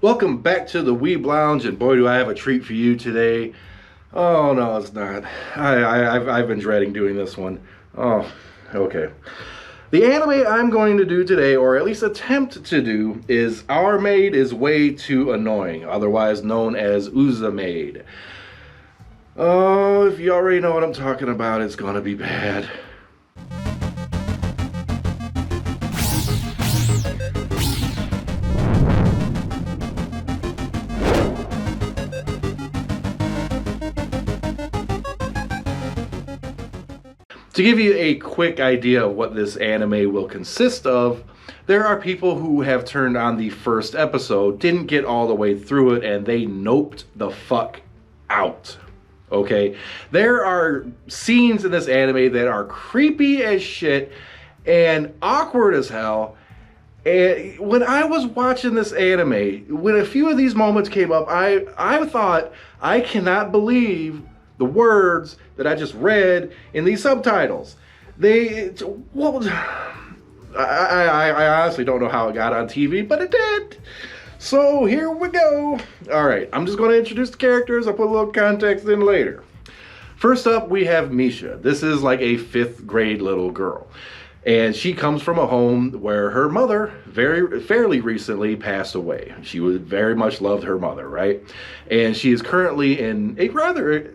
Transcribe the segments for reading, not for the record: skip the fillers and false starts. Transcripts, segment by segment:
Welcome back to the Weeb Lounge, and boy do I have a treat for you today. Oh no, it's not. I've been dreading doing this one. Oh, okay. The anime I'm going to do today, or at least attempt to do, is Our Maid is Way Too Annoying, otherwise known as Uzamaid. Oh, if you already know what I'm talking about, it's gonna be bad. To give you a quick idea of what this anime will consist of, there are people who have turned on the first episode, didn't get all the way through it, and they noped the fuck out. Okay? There are scenes in this anime that are creepy as shit and awkward as hell. And when I was watching this anime, when a few of these moments came up, I thought, I cannot believe the words that I just read in these subtitles. I honestly don't know how it got on TV, but it did. So here we go. All right, I'm just going to introduce the characters. I'll put a little context in later. First up, we have Misha. This is like a 5th grade little girl. And she comes from a home where her mother fairly recently passed away. She would very much loved her mother, right? And she is currently in a rather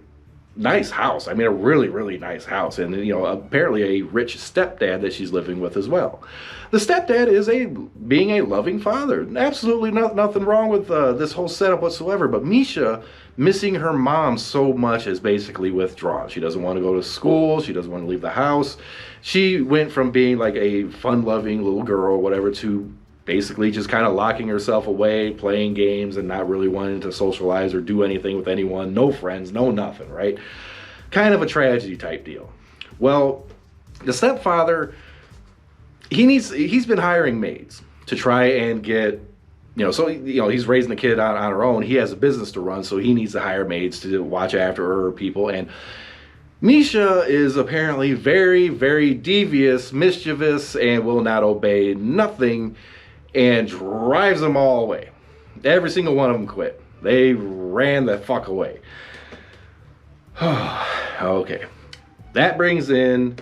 nice house. I mean, a really, really nice house. And, you know, apparently a rich stepdad that she's living with as well. The stepdad is being a loving father. Absolutely nothing wrong with this whole setup whatsoever. But Misha missing her mom so much is basically withdrawn. She doesn't want to go to school. She doesn't want to leave the house. She went from being like a fun-loving little girl or whatever to basically just kind of locking herself away, playing games, and not really wanting to socialize or do anything with anyone. No friends, no nothing, right? Kind of a tragedy type deal. Well, the stepfather, he's been hiring maids to try and get, he's raising the kid on her own. He has a business to run, so he needs to hire maids to watch after her people. And Misha is apparently very, very devious, mischievous, and will not obey nothing, and drives them all away. Every single one of them quit. They ran the fuck away. Okay. That brings in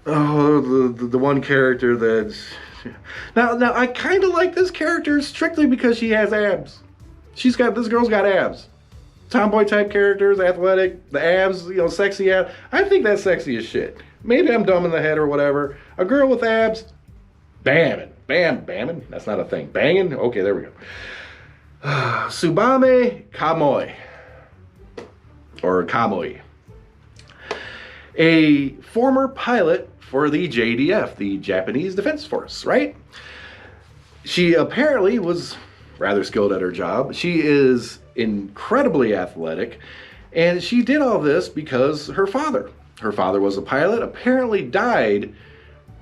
the one character that's... Now I kind of like this character strictly because she has abs. This girl's got abs. Tomboy type characters, athletic, the abs, sexy abs. I think that's sexy as shit. Maybe I'm dumb in the head or whatever. A girl with abs, bamming. That's not a thing. Banging? Okay, there we go. Tsubame Kamoi. Or Kamoi. A former pilot for the JDF, the Japanese Defense Force, right? She apparently was rather skilled at her job. She is incredibly athletic, and she did all this because her father was a pilot, apparently died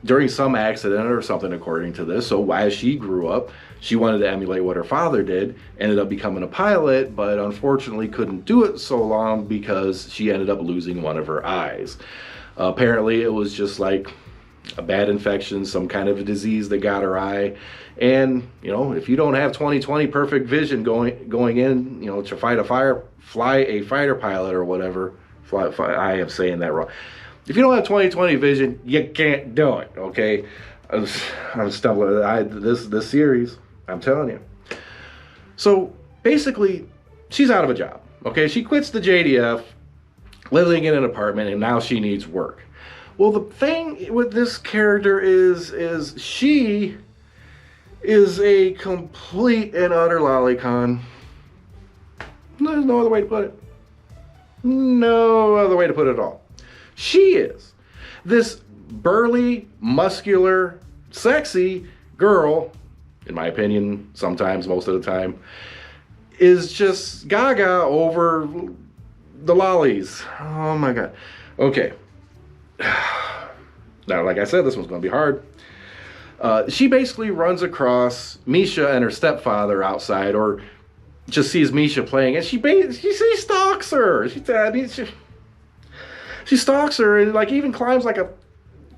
during some accident or something according to this. So as she grew up, she wanted to emulate what her father did, ended up becoming a pilot, but unfortunately couldn't do it so long because she ended up losing one of her eyes. Apparently it was just like a bad infection, some kind of a disease that got her eye. And, if you don't have 20/20 perfect vision going in, to fly a fighter pilot or whatever, I am saying that wrong. If you don't have 20/20 vision, you can't do it, okay? I'm stumbling. This series, I'm telling you. So, basically, she's out of a job, okay? She quits the JDF, living in an apartment, and now she needs work. Well, the thing with this character is she is a complete and utter lolicon. There's no other way to put it. No other way to put it at all. She is this burly, muscular, sexy girl, in my opinion, sometimes, most of the time, is just gaga over the lollies. Oh my God. Okay. Now, like I said, this one's going to be hard. She basically runs across Misha and her stepfather outside, or just sees Misha playing, and she stalks her. She stalks her and even climbs like a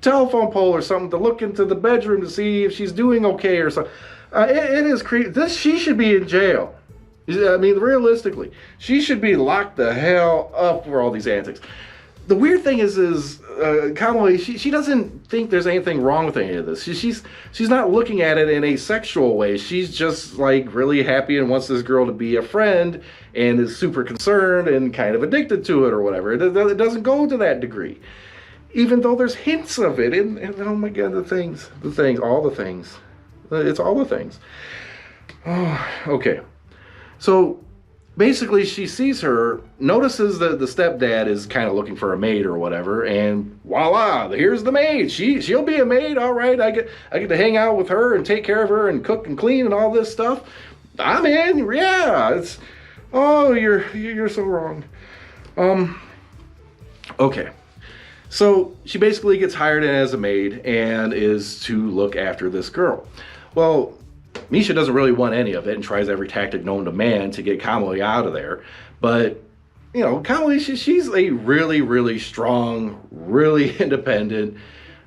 telephone pole or something to look into the bedroom to see if she's doing okay or something. It is creepy. She should be in jail. I mean, realistically, she should be locked the hell up for all these antics. The weird thing is Kamui, she doesn't think there's anything wrong with any of this. She's not looking at it in a sexual way. She's just like really happy and wants this girl to be a friend and is super concerned and kind of addicted to it or whatever. It doesn't go to that degree, even though there's hints of it. And oh my God, all the things. It's all the things. Oh, okay. So basically, she sees her, notices that the stepdad is kind of looking for a maid or whatever, and voila, here's the maid. She'll be a maid, all right. I get to hang out with her and take care of her and cook and clean and all this stuff. I'm in, yeah. You're so wrong. Okay. So she basically gets hired in as a maid and is to look after this girl. Well, Misha doesn't really want any of it and tries every tactic known to man to get Kamui out of there. But, you know, Kamui, she's a really, really strong, really independent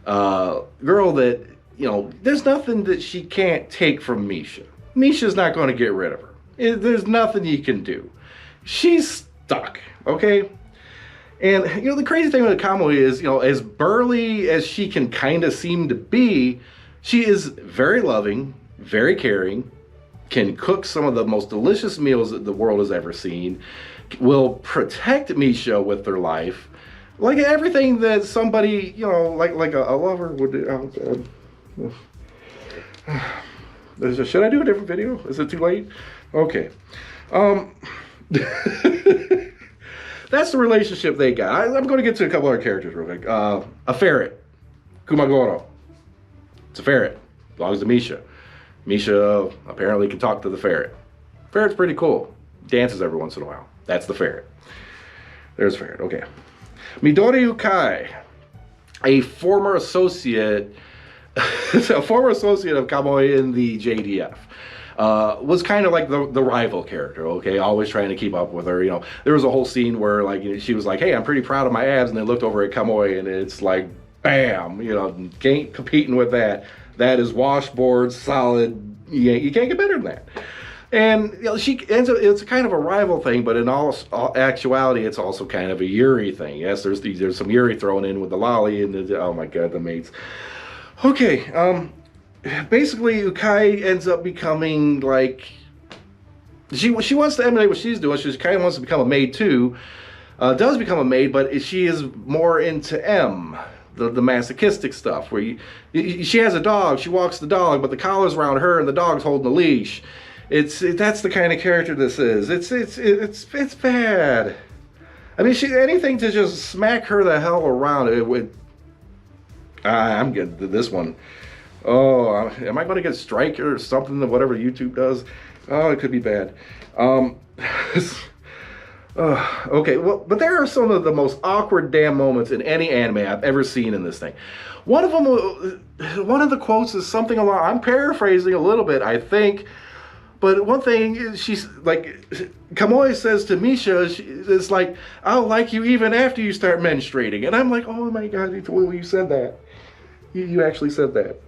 girl that, you know, there's nothing that she can't take from Misha. Misha's not going to get rid of her. There's nothing you can do. She's stuck, okay? And, you know, the crazy thing with Kamui is, you know, as burly as she can kind of seem to be, she is very loving, very caring, can cook some of the most delicious meals that the world has ever seen, will protect Misha with their life, like everything that somebody, you know, like a lover would do. Oh, God. Should I do a different video? Is it too late? Okay. That's the relationship they got. I'm going to get to a couple other characters real quick. A ferret, Kumagoro. It's a ferret. Belongs to Misha. Misha apparently can talk to the ferret. Ferret's pretty cool. Dances every once in a while. That's the ferret. There's ferret. Okay. Midori Ukai, a former associate of Kamui in the JDF. Was kind of like the rival character, okay? Always trying to keep up with her, you know. There was a whole scene where, like, you know, she was like, hey, I'm pretty proud of my abs, and they looked over at Kamui, and it's like, bam, you know, ain't competing with that. That is washboard, solid, you can't get better than that. And, you know, she ends up, it's kind of a rival thing, but in all actuality, it's also kind of a Yuri thing. Yes, there's some Yuri thrown in with the lolly, and oh my God, the maids. Okay, basically, Ukai ends up becoming like, she wants to emulate what she's doing. She kind of wants to become a maid too. Does become a maid, but she is more into M, the masochistic stuff, where she has a dog, she walks the dog, but the collar's around her and the dog's holding the leash. That's the kind of character this is. It's bad. I mean, anything to just smack her the hell around. It would. I'm getting this one. Oh, am I going to get strike or something? Whatever YouTube does. Oh, it could be bad. Okay, well, but there are some of the most awkward damn moments in any anime I've ever seen in this thing. One of the quotes is something along, I'm paraphrasing a little bit, I think, but one thing is, she's like, Kamui says to Misha, it's like, I'll like you even after you start menstruating. And I'm like, oh my God, you said that. You actually said that.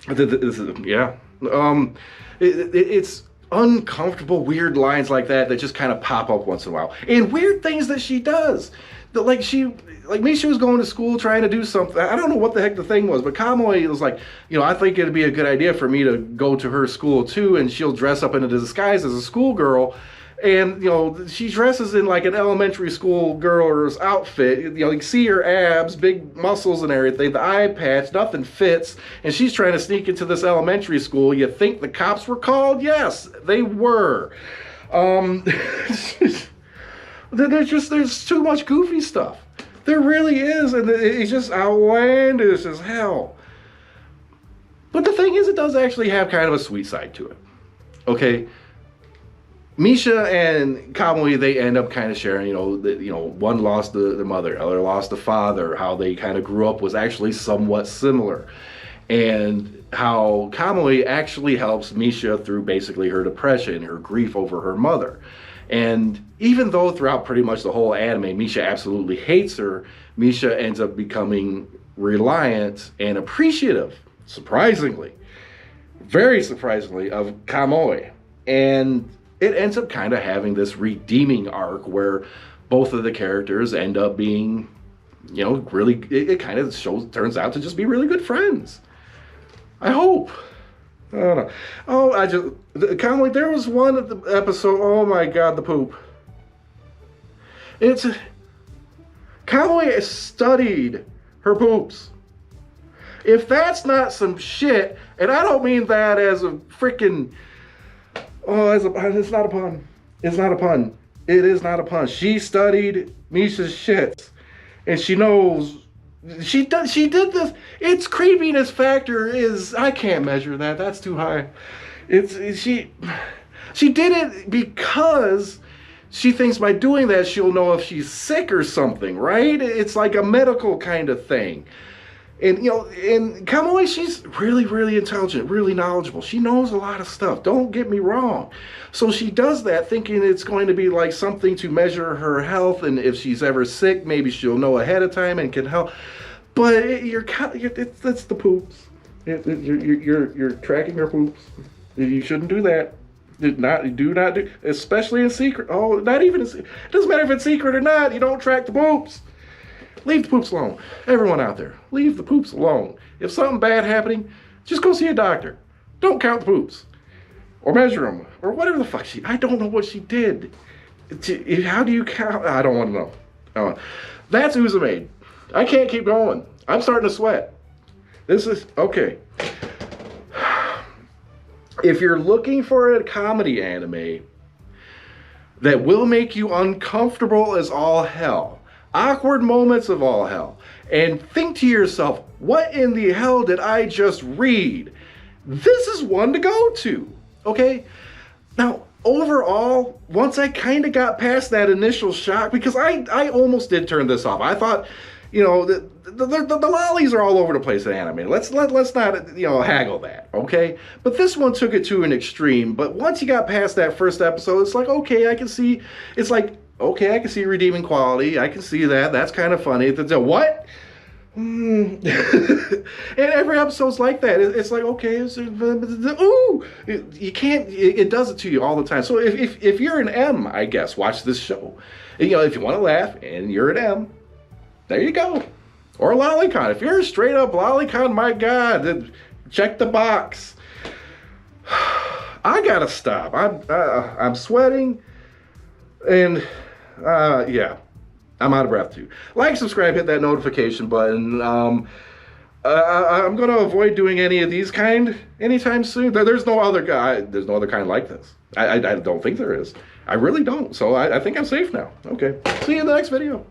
This is, yeah. It's uncomfortable, weird lines like that just kind of pop up once in a while, and weird things that she does. Like Misha was going to school trying to do something. I don't know what the heck the thing was, but Kamui was like, you know, I think it'd be a good idea for me to go to her school too, and she'll dress up in a disguise as a schoolgirl. And, you know, she dresses in like an elementary school girl's outfit. You know, you can see her abs, big muscles and everything, the eye patch, nothing fits. And she's trying to sneak into this elementary school. You think the cops were called? Yes, they were. There's too much goofy stuff. There really is. And it's just outlandish as hell. But the thing is, it does actually have kind of a sweet side to it. Okay? Misha and Kamui, they end up kind of sharing, one lost the mother, other lost the father. How they kind of grew up was actually somewhat similar. And how Kamui actually helps Misha through basically her depression, her grief over her mother. And even though throughout pretty much the whole anime, Misha absolutely hates her, Misha ends up becoming reliant and appreciative surprisingly, very surprisingly, of Kamui. And it ends up kind of having this redeeming arc where both of the characters end up being, you know, really, it kind of turns out to just be really good friends. I hope. I don't know. Oh, Kamui, there was one of the episode, oh my God, the poop. Kamui studied her poops. If that's not some shit, and I don't mean that as a freaking, it's not a pun. It's not a pun. It is not a pun. She studied Misha's shit, and she knows, she did this. Its creepiness factor is, I can't measure that. That's too high. She did it because she thinks by doing that she'll know if she's sick or something, right? It's like a medical kind of thing. And, you know, and Kamui, she's really, really intelligent, really knowledgeable. She knows a lot of stuff. Don't get me wrong. So she does that thinking it's going to be like something to measure her health. And if she's ever sick, maybe she'll know ahead of time and can help. But that's the poops. You're tracking her poops. You shouldn't do that. Do not do, especially in secret. Oh, not even, it doesn't matter if it's secret or not. You don't track the poops. Leave the poops alone. Everyone out there, leave the poops alone. If something bad happening, just go see a doctor. Don't count the poops. Or measure them. Or whatever the fuck I don't know what she did. How do you count? I don't want to know. That's Uzamaid. I can't keep going. I'm starting to sweat. This is, okay. If you're looking for a comedy anime that will make you uncomfortable as all hell, awkward moments of all hell, and think to yourself, what in the hell did I just read? This is one to go to, okay? Now, overall, once I kind of got past that initial shock, because I almost did turn this off. I thought, you know, the lollies are all over the place in anime. Let's not, you know, haggle that, okay? But this one took it to an extreme. But once you got past that first episode, it's like, okay, I can see, it's like, okay, I can see redeeming quality. I can see that. That's kind of funny. What? And every episode's like that. It's like, okay, ooh, you can't. It does it to you all the time. So if you're an M, I guess, watch this show. You know, if you want to laugh and you're an M, there you go. Or a lolicon. If you're a straight up lolicon, my God, then check the box. I gotta stop. I'm sweating, and yeah, I'm out of breath too. Like, subscribe, hit that notification button. I'm gonna avoid doing any of these kind anytime soon. There's no other guy. There's no other kind like this. I don't think there is. I really don't. So I think I'm safe now. Okay. See you in the next video.